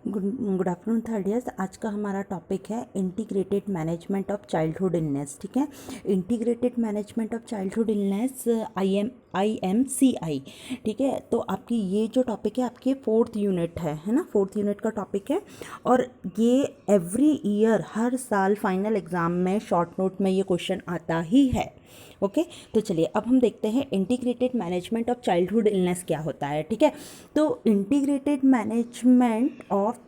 Good afternoon third years. आज का हमारा टॉपिक है integrated management of childhood illness. ठीक है, integrated management of childhood illness IMCI। ठीक है, तो आपकी ये जो टॉपिक है आपकी फोर्थ यूनिट है ना, फोर्थ यूनिट का टॉपिक है। और ये एवरी ईयर हर साल फाइनल एग्ज़ाम में शॉर्ट नोट में ये क्वेश्चन आता ही है। ओके, तो चलिए अब हम देखते हैं integrated management of childhood illness क्या होता है। ठीक है, तो integrated management of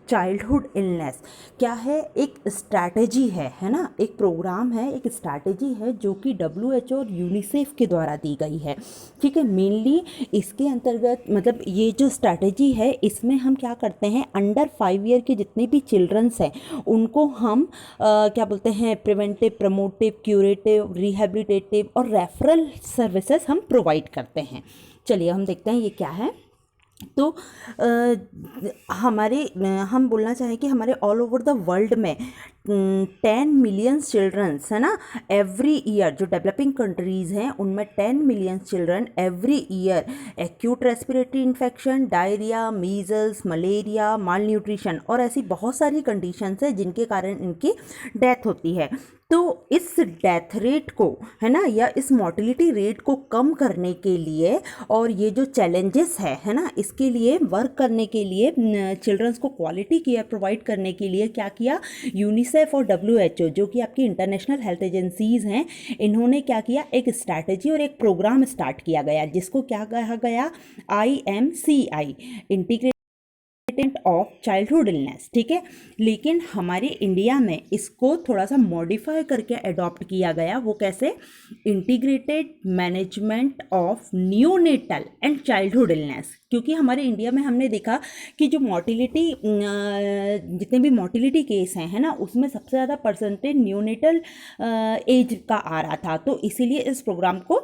childhood illness क्या है? एक स्ट्रैटेजी है ना, एक प्रोग्राम है, एक स्ट्रैटेजी है जो कि WHO और यूनिसेफ के द्वारा दी गई है। ठीक है, मेनली इसके अंतर्गत मतलब ये जो स्ट्रैटेजी है इसमें हम क्या करते हैं, अंडर 5 ईयर के जितने भी चिल्ड्रंस हैं उनको हम क्या बोलते हैं, प्रिवेंटिव, प्रमोटिव, क्यूरेटिव, रिहेबिलिटेटिव और रेफरल सर्विसेज हम प्रोवाइड करते हैं। चलिए हम देखते हैं ये क्या है। तो हमारे हम बोलना चाहें कि हमारे ऑल ओवर द वर्ल्ड में 10 मिलियन चिल्ड्रंस है ना एवरी ईयर, जो डेवलपिंग कंट्रीज़ हैं उनमें 10 million children every year acute respiratory infection, diarrhoea, measles, malaria, mal nutrition और ऐसी बहुत सारी कंडीशंस हैं जिनके कारण इनकी डेथ होती है। तो इस डेथ रेट को है ना, या इस मोर्टिलिटी रेट को कम करने के लिए और ये जो चैलेंजेस है ना, इसके लिए वर्क करने के लिए, चिल्ड्रंस को क्वालिटी केयर प्रोवाइड करने के लिए क्या किया, यूनिसेफ और WHO जो कि आपकी इंटरनेशनल हेल्थ एजेंसीज़ हैं, इन्होंने क्या किया, एक स्ट्रैटेजी और एक प्रोग्राम स्टार्ट किया गया जिसको क्या कहा गया, IMCI, integrated of childhood illness. ठीक है, लेकिन हमारे इंडिया में इसको थोड़ा सा मॉडिफाई करके अडॉप्ट किया गया। वो कैसे? Integrated management of neonatal and childhood illness. क्योंकि हमारे इंडिया में हमने देखा कि जो मोर्टिलिटी, जितने भी मोर्टिलिटी केस हैं है ना, उसमें सबसे ज़्यादा परसेंटेज नियोनेटल एज का आ रहा था। तो इसीलिए इस प्रोग्राम को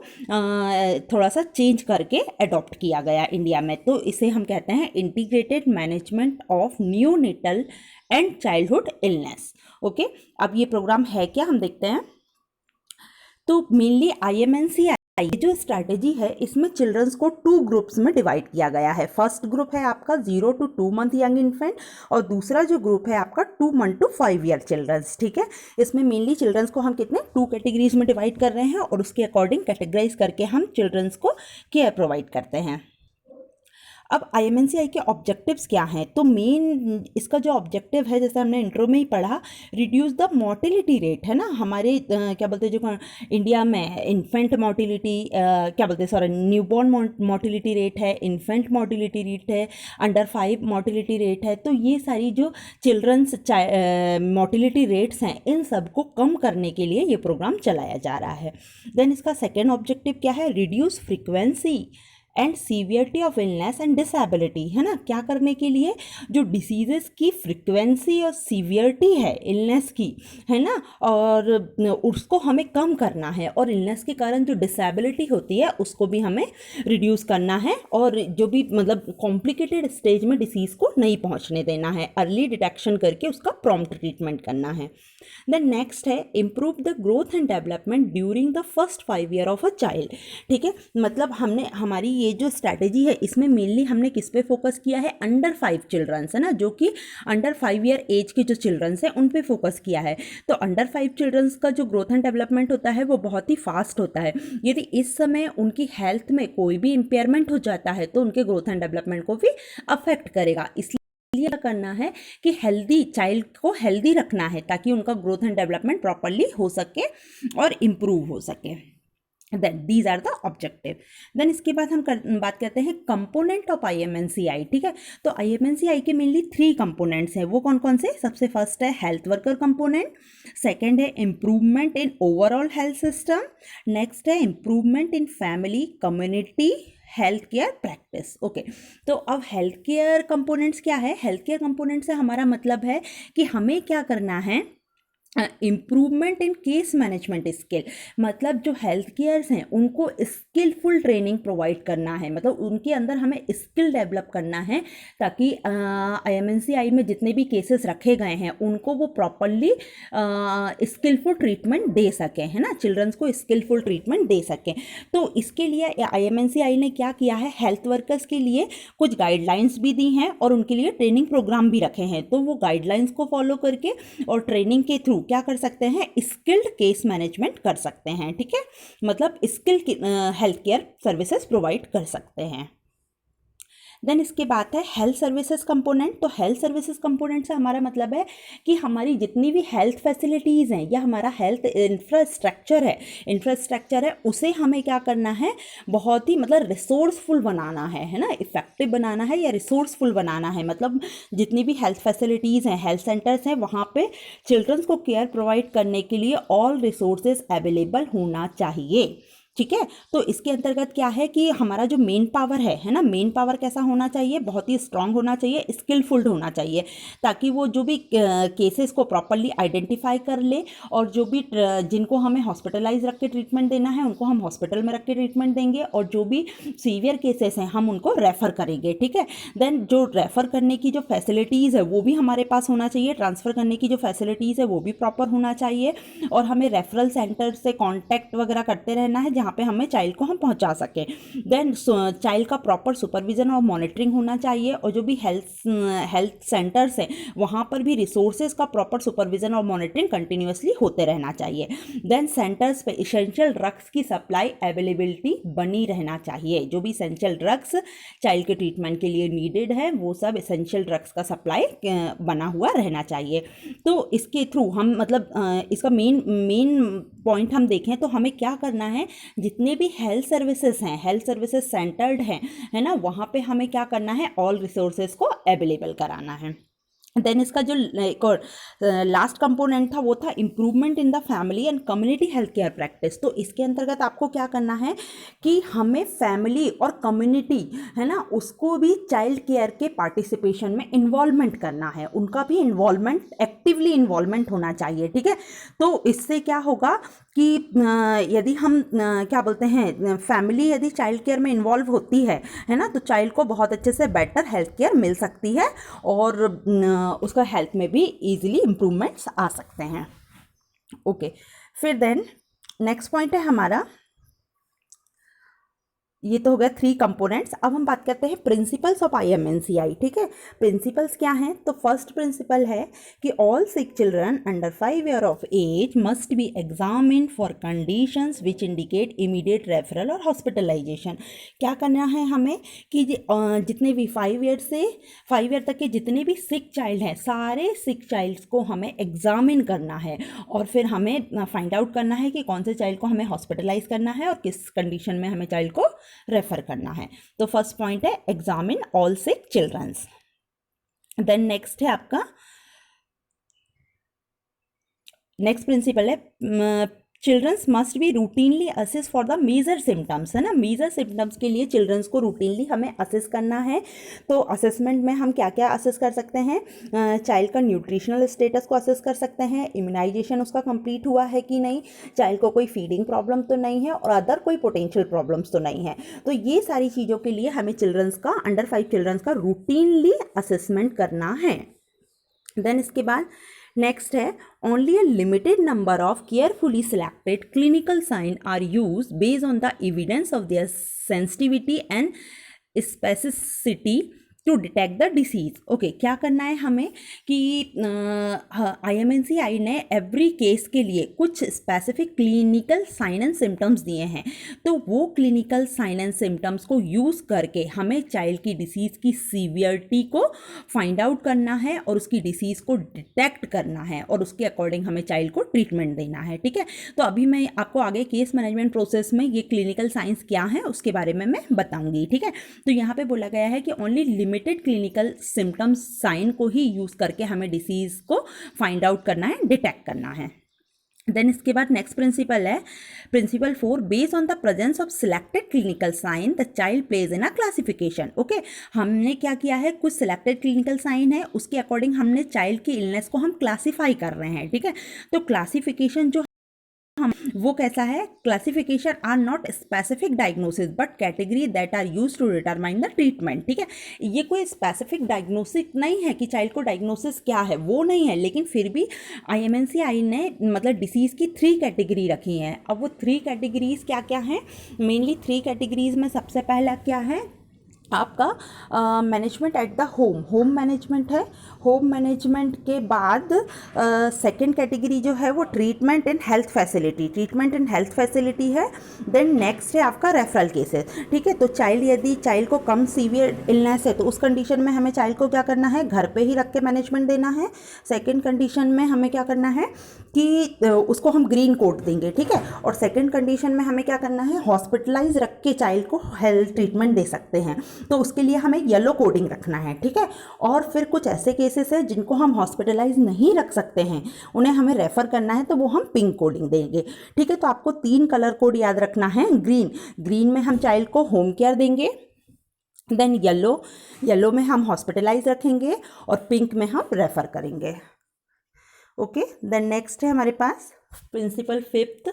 थोड़ा सा चेंज करके अडॉप्ट किया गया इंडिया में। तो इसे हम कहते हैं integrated management of neonatal and childhood illness. Okay, अब ये प्रोग्राम है क्या, हम देखते हैं। तो मेनली IMNCI जो स्ट्रैटेजी है इसमें चिल्ड्रंस को 2 ग्रुप्स में डिवाइड किया गया है। फर्स्ट ग्रुप है आपका 0 to 2 मंथ यंग इन्फेंट और दूसरा जो ग्रुप है आपका 2 मंथ to 5 ईयर चिल्ड्रंस। ठीक है, इसमें मेनली चिल्ड्रंस को हम कितने 2 कैटेगरीज में डिवाइड कर रहे हैं और उसके अकॉर्डिंग कैटेगराइज करके हम चिल्ड्रंस को केयर प्रोवाइड करते हैं। अब IMNCI के ऑब्जेक्टिव्स क्या हैं? तो मेन इसका जो ऑब्जेक्टिव है, जैसे हमने इंट्रो में ही पढ़ा, रिड्यूस द मोर्टिलिटी रेट है ना, हमारे क्या बोलते हैं जो इंडिया में इन्फेंट मोर्टिलिटी, क्या बोलते हैं, सॉरी, न्यूबॉर्न मोर्टिलिटी रेट है, इन्फेंट मोर्टिलिटी रेट है, अंडर 5 मोर्टिलिटी रेट है। तो ये सारी जो चिल्ड्रंस मोर्टिलिटी रेट्स हैं इन सबको कम करने के लिए ये प्रोग्राम चलाया जा रहा है। देन इसका सेकेंड ऑब्जेक्टिव क्या है? Reduce frequency and severity of illness and disability है ना। क्या करने के लिए? जो डिसीजेस की फ्रिक्वेंसी और सीवियरिटी है इलनेस की है ना, और उसको हमें कम करना है, और इलनेस के कारण जो डिसेबिलिटी होती है उसको भी हमें रिड्यूस करना है, और जो भी मतलब कॉम्प्लिकेटेड स्टेज में डिसीज़ को नहीं पहुंचने देना है, अर्ली डिटेक्शन करके उसका प्रॉम्प्ट ट्रीटमेंट करना है। देन नेक्स्ट है improve the growth and development during the first 5 year of a child. ठीक है, मतलब हमने हमारी ये जो स्ट्रैटेजी है इसमें मेनली हमने किस पे फोकस किया है? अंडर 5 चिल्ड्रंस है ना, जो कि अंडर 5 ईयर एज के जो चिल्ड्रंस हैं उन पे फोकस किया है। तो अंडर 5 चिल्ड्रंस का जो ग्रोथ एंड डेवलपमेंट होता है वो बहुत ही फास्ट होता है। यदि इस समय उनकी हेल्थ में कोई भी इम्पेयरमेंट हो जाता है तो उनके ग्रोथ एंड डेवलपमेंट को भी अफेक्ट करेगा। इसलिए करना है कि हेल्दी चाइल्ड को हेल्दी रखना है ताकि उनका ग्रोथ एंड डेवलपमेंट प्रॉपरली हो सके और इम्प्रूव हो सके। These are the objective. Then इसके बाद हम बात करते हैं कंपोनेंट ऑफ IMNCI। ठीक है, तो IMNCI के मेनली 3 कंपोनेंट्स हैं। वो कौन कौन से? सबसे फर्स्ट है हेल्थ वर्कर कंपोनेंट, सेकंड है improvement in overall health system, next है improvement in family community health care practice. Okay, तो अब हेल्थ केयर कंपोनेंट्स क्या है? हेल्थ केयर कंपोनेंट से हमारा मतलब है कि हमें क्या करना है improvement in case management skill, मतलब जो हेल्थ केयर्स हैं उनको स्किलफुल ट्रेनिंग प्रोवाइड करना है, मतलब उनके अंदर हमें स्किल डेवलप करना है ताकि IMNCI में जितने भी केसेस रखे गए हैं उनको वो प्रॉपरली स्किलफुल ट्रीटमेंट दे सकें, है ना, चिल्ड्रंस को स्किलफुल ट्रीटमेंट दे सकें। तो इसके लिए IMNCI ने क्या किया है, हेल्थ वर्कर्स के लिए कुछ गाइडलाइंस भी दी हैं और उनके लिए ट्रेनिंग प्रोग्राम भी रखे हैं। तो वो गाइडलाइंस को फॉलो करके और ट्रेनिंग के थ्रू क्या कर सकते हैं, स्किल्ड केस मैनेजमेंट कर सकते हैं, ठीक है, मतलब skill health care services provide कर सकते हैं। देन इसके बाद है हेल्थ सर्विसेज कंपोनेंट। तो हेल्थ सर्विसेज कंपोनेंट से हमारा मतलब है कि हमारी जितनी भी हेल्थ फैसिलिटीज़ हैं या हमारा हेल्थ इंफ्रास्ट्रक्चर है उसे हमें क्या करना है, बहुत ही मतलब रिसोर्सफुल बनाना है ना, इफेक्टिव बनाना है या रिसोर्सफुल बनाना है। मतलब जितनी भी हेल्थ फैसिलिटीज़ हैं, हेल्थ सेंटर्स हैं, वहाँ पे चिल्ड्रंस को केयर प्रोवाइड करने के लिए ऑल रिसोर्सेज अवेलेबल होना चाहिए, ठीक है। तो इसके अंतर्गत क्या है कि हमारा जो मेन पावर है ना, मेन पावर कैसा होना चाहिए, बहुत ही स्ट्रांग होना चाहिए, स्किलफुल होना चाहिए, ताकि वो जो भी केसेस को प्रॉपरली आइडेंटिफाई कर ले और जो भी जिनको हमें हॉस्पिटलाइज रख के ट्रीटमेंट देना है उनको हम हॉस्पिटल में रख के ट्रीटमेंट देंगे और जो भी सीवियर केसेस हैं हम उनको रेफ़र करेंगे, ठीक है। देन जो रेफ़र करने की जो फैसिलिटीज़ है वो भी हमारे पास होना चाहिए, ट्रांसफ़र करने की जो फैसिलिटीज़ है वो भी प्रॉपर होना चाहिए और हमें रेफरल सेंटर से कॉन्टैक्ट वगैरह करते रहना है जहाँ पे हमें चाइल्ड को हम पहुंचा सकें। देन चाइल्ड का प्रॉपर सुपरविजन और मॉनिटरिंग होना चाहिए और जो भी हेल्थ सेंटर्स हैं वहाँ पर भी रिसोर्सेज का प्रॉपर सुपरविजन और मॉनिटरिंग कंटिन्यूसली होते रहना चाहिए। देन सेंटर्स पे इसेंशियल ड्रग्स की सप्लाई अवेलेबिलिटी बनी रहना चाहिए, जो भी इसेंशियल ड्रग्स चाइल्ड के ट्रीटमेंट के लिए नीडेड है वो सब इसेंशियल ड्रग्स का सप्लाई बना हुआ रहना चाहिए। तो इसके थ्रू हम मतलब इसका मेन पॉइंट हम देखें तो हमें क्या करना है, जितने भी हेल्थ सर्विसेज हैं, हेल्थ सर्विसेज सेंटर्ड हैं, है ना, वहाँ पे हमें क्या करना है, ऑल रिसोर्सेज को अवेलेबल कराना है। देन इसका जो एक और लास्ट कंपोनेंट था वो था improvement in the family and community health care practice. तो इसके अंतर्गत आपको क्या करना है कि हमें फैमिली और कम्युनिटी, है ना, उसको भी चाइल्ड केयर के पार्टिसिपेशन में इन्वॉल्वमेंट करना है, उनका भी इन्वॉल्वमेंट, एक्टिवली इन्वॉल्वमेंट होना चाहिए, ठीक है। तो इससे क्या होगा कि यदि हम क्या बोलते हैं, फैमिली यदि चाइल्ड केयर में इन्वॉल्व होती है ना, तो चाइल्ड को बहुत अच्छे से बेटर हेल्थ केयर मिल सकती है और उसका हेल्थ में भी इजीली इम्प्रूवमेंट्स आ सकते हैं। ओके, फिर देन नेक्स्ट पॉइंट है हमारा, ये तो हो गया 3 कंपोनेंट्स। अब हम बात करते हैं प्रिंसिपल्स ऑफ IMNCI, ठीक है। प्रिंसिपल्स क्या हैं, तो फर्स्ट प्रिंसिपल है कि all sick children under 5 year of age must be examined for conditions which indicate immediate referral और हॉस्पिटलाइजेशन। क्या करना है हमें कि जितने भी 5 ईयर तक के जितने भी सिक चाइल्ड हैं, सारे सिक चाइल्ड्स को हमें एग्जामिन करना है और फिर हमें फाइंड आउट करना है कि कौन से चाइल्ड को हमें हॉस्पिटलाइज करना है और किस कंडीशन में हमें चाइल्ड को रेफर करना है। तो फर्स्ट पॉइंट है examine all sick childrens. Then next है आपका, नेक्स्ट प्रिंसिपल है childrens must be routinely assess for the major symptoms, है ना, मेजर सिम्टम्स के लिए चिल्ड्रंस को रूटीनली हमें असेस करना है। तो असेसमेंट में हम क्या क्या असेस कर सकते हैं, चाइल्ड का न्यूट्रिशनल स्टेटस को असेस कर सकते हैं, इम्यूनाइजेशन उसका कंप्लीट हुआ है कि नहीं, चाइल्ड को कोई फीडिंग प्रॉब्लम तो नहीं है और अदर कोई पोटेंशियल प्रॉब्लम्स तो नहीं है। तो ये सारी चीज़ों के लिए हमें चिल्ड्रंस का, अंडर 5 चिल्ड्रंस का रूटीनली असेसमेंट करना है। देन इसके बाद नेक्स्ट है only a limited number of carefully selected clinical sign are use based on the evidence of their sensitivity and specificity to detect the disease. Okay, क्या करना है हमें कि IMNCI ने एवरी केस के लिए कुछ specific clinical sign and symptoms दिए हैं। तो वो क्लिनिकल साइन एंड सिम्टम्स को यूज़ करके हमें चाइल्ड की डिसीज़ की सीवियरिटी को फाइंड आउट करना है और उसकी डिसीज़ को डिटेक्ट करना है और उसके अकॉर्डिंग हमें चाइल्ड को ट्रीटमेंट देना है, ठीक है। तो अभी मैं आपको आगे केस मैनेजमेंट प्रोसेस में ये क्लिनिकल साइंस क्या है उसके बारे में मैं बताऊँगी, ठीक है। तो यहाँ पर बोला गया है कि only limited clinical symptoms sign को ही यूज़ करके हमें डिसीज़ को फाइंड आउट करना है, डिटेक्ट करना है। देन इसके बाद नेक्स्ट प्रिंसिपल है principle 4, based on the presence of selected clinical sign the child places in a classification. Okay, हमने क्या किया है, कुछ सिलेक्टेड क्लिनिकल साइन है, उसके अकॉर्डिंग हमने चाइल्ड की इलनेस को हम क्लासीफाई कर रहे हैं। ठीक है, तो क्लासिफिकेशन जो वो कैसा है, classification are not specific diagnosis but category that are use to determine the treatment. ठीक है, ये कोई स्पेसिफिक डायग्नोसिस नहीं है कि चाइल्ड को डायग्नोसिस क्या है, वो नहीं है, लेकिन फिर भी IMNCI ने मतलब डिसीज़ की 3 कैटेगरी रखी हैं। अब वो 3 कैटेगरीज क्या क्या हैं, मेनली 3 कैटेगरीज में सबसे पहला क्या है आपका management at the home management है। होम मैनेजमेंट के बाद सेकंड कैटेगरी जो है वो ट्रीटमेंट इन हेल्थ फैसिलिटी है। देन नेक्स्ट है आपका रेफरल केसेस। ठीक है, तो यदि चाइल्ड को कम सीवियर इलनेस है तो उस कंडीशन में हमें चाइल्ड को क्या करना है, घर पे ही रख के मैनेजमेंट देना है। सेकेंड कंडीशन में हमें क्या करना है कि उसको हम ग्रीन कोड देंगे। ठीक है, और सेकेंड कंडीशन में हमें क्या करना है, हॉस्पिटलाइज रख के चाइल्ड को हेल्थ ट्रीटमेंट दे सकते हैं, तो उसके लिए हमें येलो कोडिंग रखना है। ठीक है, और फिर कुछ ऐसे केसेस हैं जिनको हम हॉस्पिटलाइज नहीं रख सकते हैं, उन्हें हमें रेफ़र करना है, तो वो हम पिंक कोडिंग देंगे। ठीक है, तो आपको 3 कलर कोड याद रखना है। ग्रीन में हम चाइल्ड को होम केयर देंगे, देन येलो में हम हॉस्पिटलाइज रखेंगे, और पिंक में हम रेफ़र करेंगे। ओके, देन नेक्स्ट है हमारे पास principle 5,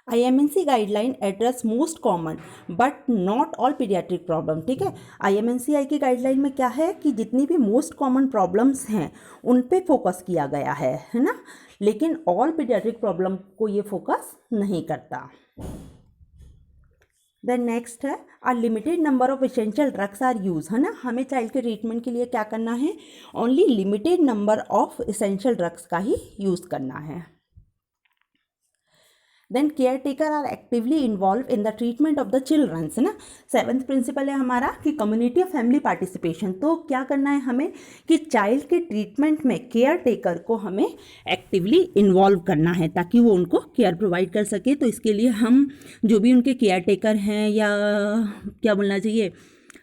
IMNC guideline address most common but not all paediatric problem. ठीक है, IMNCI की गाइडलाइन में क्या है कि जितनी भी मोस्ट कॉमन प्रॉब्लम्स हैं उन पे फोकस किया गया है ना, लेकिन ऑल पीडियाट्रिक प्रॉब्लम को ये फोकस नहीं करता। देन नेक्स्ट है a limited number of essential drugs are use, है ना, हमें चाइल्ड के ट्रीटमेंट के लिए क्या करना है, only limited number of essential drugs का ही यूज़ करना है। Then caretaker are actively involve in the treatment of the childrens, है ना। 7th प्रिंसिपल है हमारा कि कम्युनिटी ऑफ फैमिली पार्टिसिपेशन। तो क्या करना है हमें कि चाइल्ड के ट्रीटमेंट में केयर टेकर को हमें एक्टिवली इन्वॉल्व करना है ताकि वो उनको केयर प्रोवाइड कर सके। तो इसके लिए हम जो भी उनके केयर टेकर हैं या क्या बोलना चाहिए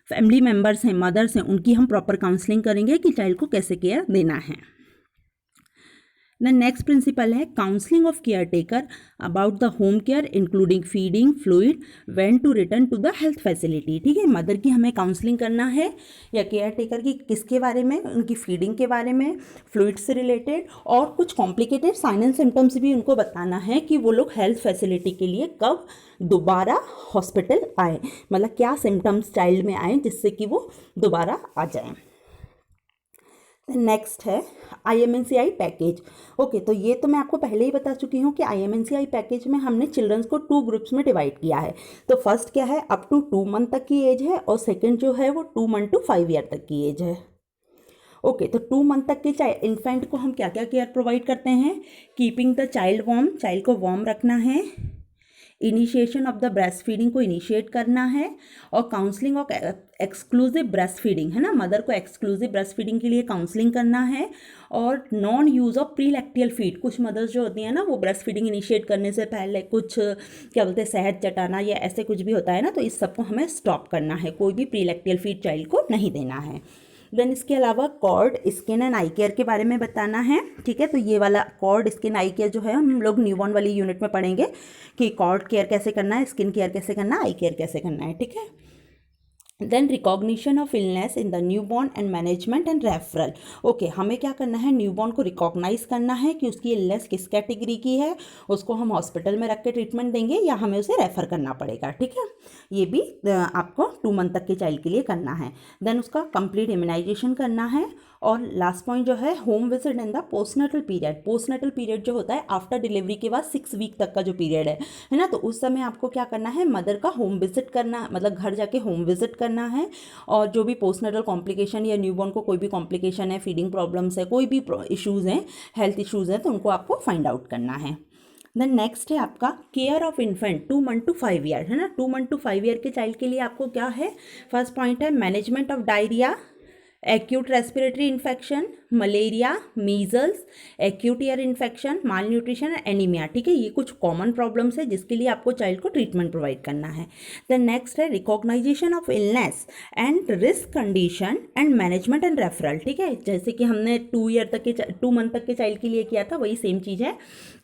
फैमिली मेम्बर्स हैं, मदर्स हैं, उनकी हम प्रॉपर काउंसलिंग करेंगे कि चाइल्ड को कैसे केयर देना है। द नेक्स्ट प्रिंसिपल है counselling of caretaker about the home care including feeding fluid when to return to the health facility. ठीक है, मदर की हमें काउंसलिंग करना है या केयर टेकर की किसके बारे में, उनकी फीडिंग के बारे में, फ्लूइड से रिलेटेड, और कुछ कॉम्प्लिकेटेड साइन एंड सिम्टम्स भी उनको बताना है कि वो लोग हेल्थ फैसिलिटी के लिए कब दोबारा हॉस्पिटल आए, मतलब क्या सिम्टम्स चाइल्ड में आए जिससे कि वो दोबारा आ जाएं। नेक्स्ट है IMNCI पैकेज। ओके, तो ये तो मैं आपको पहले ही बता चुकी हूँ कि IMNCI पैकेज में हमने चिल्ड्रंस को 2 ग्रुप्स में डिवाइड किया है। तो फर्स्ट क्या है, अप टू 2 मंथ तक की एज है, और सेकंड जो है वो 2 मंथ टू 5 ईयर तक की एज है। ओके, तो 2 मंथ तक के इन्फेंट को हम क्या क्या केयर प्रोवाइड करते हैं, keeping the child warm, child को वार्म रखना है, initiation of the breast feeding को इनिशिएट करना है, और counselling of exclusive breast feeding, है ना, मदर को एक्सक्लूसिव ब्रेस्ट फीडिंग के लिए काउंसलिंग करना है, और नॉन यूज़ ऑफ प्रीलैक्टियल फीड। कुछ मदर्स जो होती हैं ना वो ब्रेस्ट फीडिंग इनिशिएट करने से पहले कुछ क्या बोलते हैं शहद चटाना या ऐसे कुछ भी होता है ना, तो इस सबको हमें स्टॉप करना है, कोई भी प्रीलैक्टियल फीड चाइल्ड को नहीं देना है। देन इसके अलावा cord skin and eye care के बारे में बताना है। ठीक है, तो ये वाला कॉर्ड स्किन आई केयर जो है हम लोग न्यूबॉर्न वाली यूनिट में पढ़ेंगे कि कॉर्ड केयर कैसे करना है, स्किन केयर कैसे करना है, आई केयर कैसे करना है। ठीक है, then recognition of illness in the newborn and management and referral. Okay, हमें क्या करना है, न्यूबॉर्न को रिकॉग्नाइज करना है कि उसकी इलनेस किस कैटेगरी की है, उसको हम हॉस्पिटल में रख के ट्रीटमेंट देंगे या हमें उसे रेफ़र करना पड़ेगा। ठीक है, ये भी आपको 2 मंथ तक के चाइल्ड के लिए करना है। देन उसका कंप्लीट इम्यूनाइजेशन करना है, और लास्ट पॉइंट जो है home visit in the postnatal period. Postnatal period जो होता है आफ्टर डिलीवरी के बाद 6 वीक तक का जो पीरियड है ना, तो उस समय आपको क्या करना है, मदर का होम विजिट करना, मतलब घर जाके होम विजिट करना है, और जो भी पोस्टनेटल कॉम्प्लिकेशन या न्यूबॉर्न को कोई भी कॉम्प्लिकेशन है, फीडिंग प्रॉब्लम्स है, कोई भी इश्यूज़ हैं, हेल्थ इश्यूज़ हैं, तो उनको आपको फाइंड आउट करना है। देन नेक्स्ट है आपका care of infant 2 month to 5 year, है ना। 2 मंथ टू 5 ईयर के चाइल्ड के लिए आपको क्या है, फर्स्ट पॉइंट है management of diarrhoea, acute respiratory infection, malaria, measles, acute ear infection, malnutrition, anaemia, ठीक है, ये कुछ कॉमन प्रॉब्लम्स है जिसके लिए आपको चाइल्ड को ट्रीटमेंट प्रोवाइड करना है। देन नेक्स्ट है recognisation of illness and risk condition and management and referral, ठीक है, जैसे कि हमने 2 मंथ तक के चाइल्ड के लिए किया था, वही सेम चीज़ है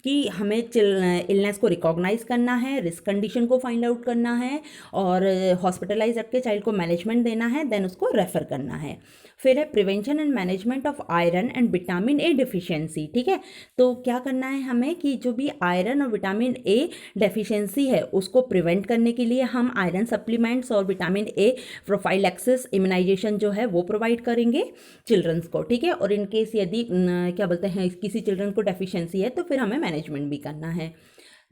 कि हमें इलनेस को रिकॉग्नाइज करना है, रिस्क कंडीशन को फाइंड आउट करना है और हॉस्पिटलाइज रख के चाइल्ड को मैनेजमेंट देना है, देन उसको रेफर करना है। फिर है prevention and management of iron and vitamin A deficiency, ठीक है, तो क्या करना है हमें कि जो भी आयरन और विटामिन ए डेफिशिएंसी है उसको प्रिवेंट करने के लिए हम आयरन सप्लीमेंट्स और विटामिन ए प्रोफाइलैक्सिस इम्यूनाइजेशन जो है वो प्रोवाइड करेंगे चिल्ड्रंस को, ठीक है, और इन केस यदि क्या बोलते हैं किसी चिल्ड्रन को डेफिशिएंसी है तो फिर हमें मैनेजमेंट भी करना है।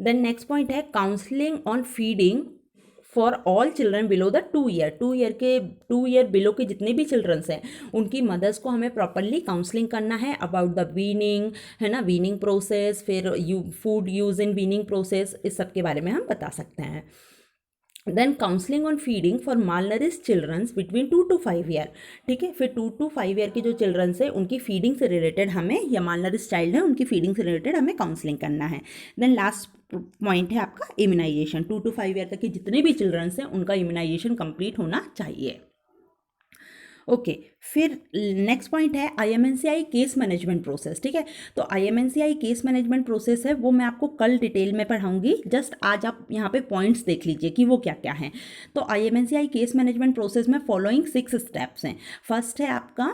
देन नेक्स्ट पॉइंट है counselling on feeding for all children below the 2 year below के जितने भी चिल्ड्रंस हैं उनकी मदर्स को हमें प्रॉपरली काउंसलिंग करना है अबाउट द वीनिंग, है ना, वीनिंग प्रोसेस, फिर food use in weaning process, इस सब के बारे में हम बता सकते हैं। Then counselling on feeding for malnourish childrens between 2 to 5 year, ठीक है, फिर 2 to 5 ईयर के जो चिल्ड्रंस है उनकी फीडिंग से रिलेटेड हमें, या मालनरिश चाइल्ड है उनकी फीडिंग से रिलेटेड हमें काउंसलिंग करना है। देन लास्ट पॉइंट है आपका इम्यूनाइजेशन, 2 to 5 ईयर तक के जितने भी चिल्ड्रंस हैं उनका इम्यूनाइजेशन कंप्लीट होना चाहिए। ओके, फिर नेक्स्ट पॉइंट है IMNCI केस मैनेजमेंट प्रोसेस, ठीक है, तो IMNCI केस मैनेजमेंट प्रोसेस है वो मैं आपको कल डिटेल में पढ़ाऊंगी, जस्ट आज आप यहाँ पे पॉइंट्स देख लीजिए कि वो क्या क्या हैं। तो IMNCI केस मैनेजमेंट प्रोसेस में फॉलोइंग 6 स्टेप्स हैं। फर्स्ट है आपका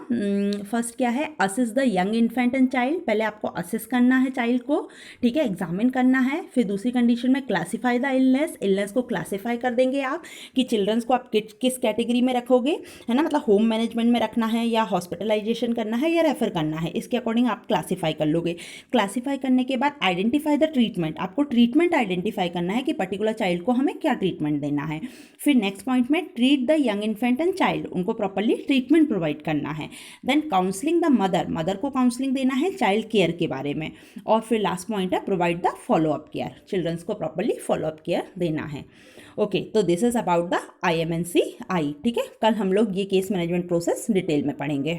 फर्स्ट क्या है, assess the young infant and child, पहले आपको असेस करना है चाइल्ड को, ठीक है, एग्जामिन करना है। फिर दूसरी कंडीशन में क्लासीफाई द इलनेस को क्लासीफाई कर देंगे आप कि चिल्ड्रंस को आप किस कैटेगरी में रखोगे, है ना, मतलब होम मैनेजमेंट में रखना है या हॉस्पिटलाइजेशन करना है या रेफर करना है, इसके अकॉर्डिंग आप क्लासीफाई कर लोगे। क्लासीफाई करने के बाद आइडेंटिफाई द ट्रीटमेंट, आपको ट्रीटमेंट आइडेंटिफाई करना है कि पर्टिकुलर चाइल्ड को हमें क्या ट्रीटमेंट देना है। फिर नेक्स्ट पॉइंट में treat the young infant and child, उनको प्रॉपरली ट्रीटमेंट प्रोवाइड करना है। देन काउंसलिंग द मदर को काउंसलिंग देना है चाइल्ड केयर के बारे में। और फिर लास्ट पॉइंट है provide the follow up care, childrens को प्रॉपरली फॉलोअप केयर देना है। ओके, तो this is about the IMNCI, ठीक है, कल हम लोग ये केस मैनेजमेंट प्रोसेस डिटेल में पढ़ेंगे।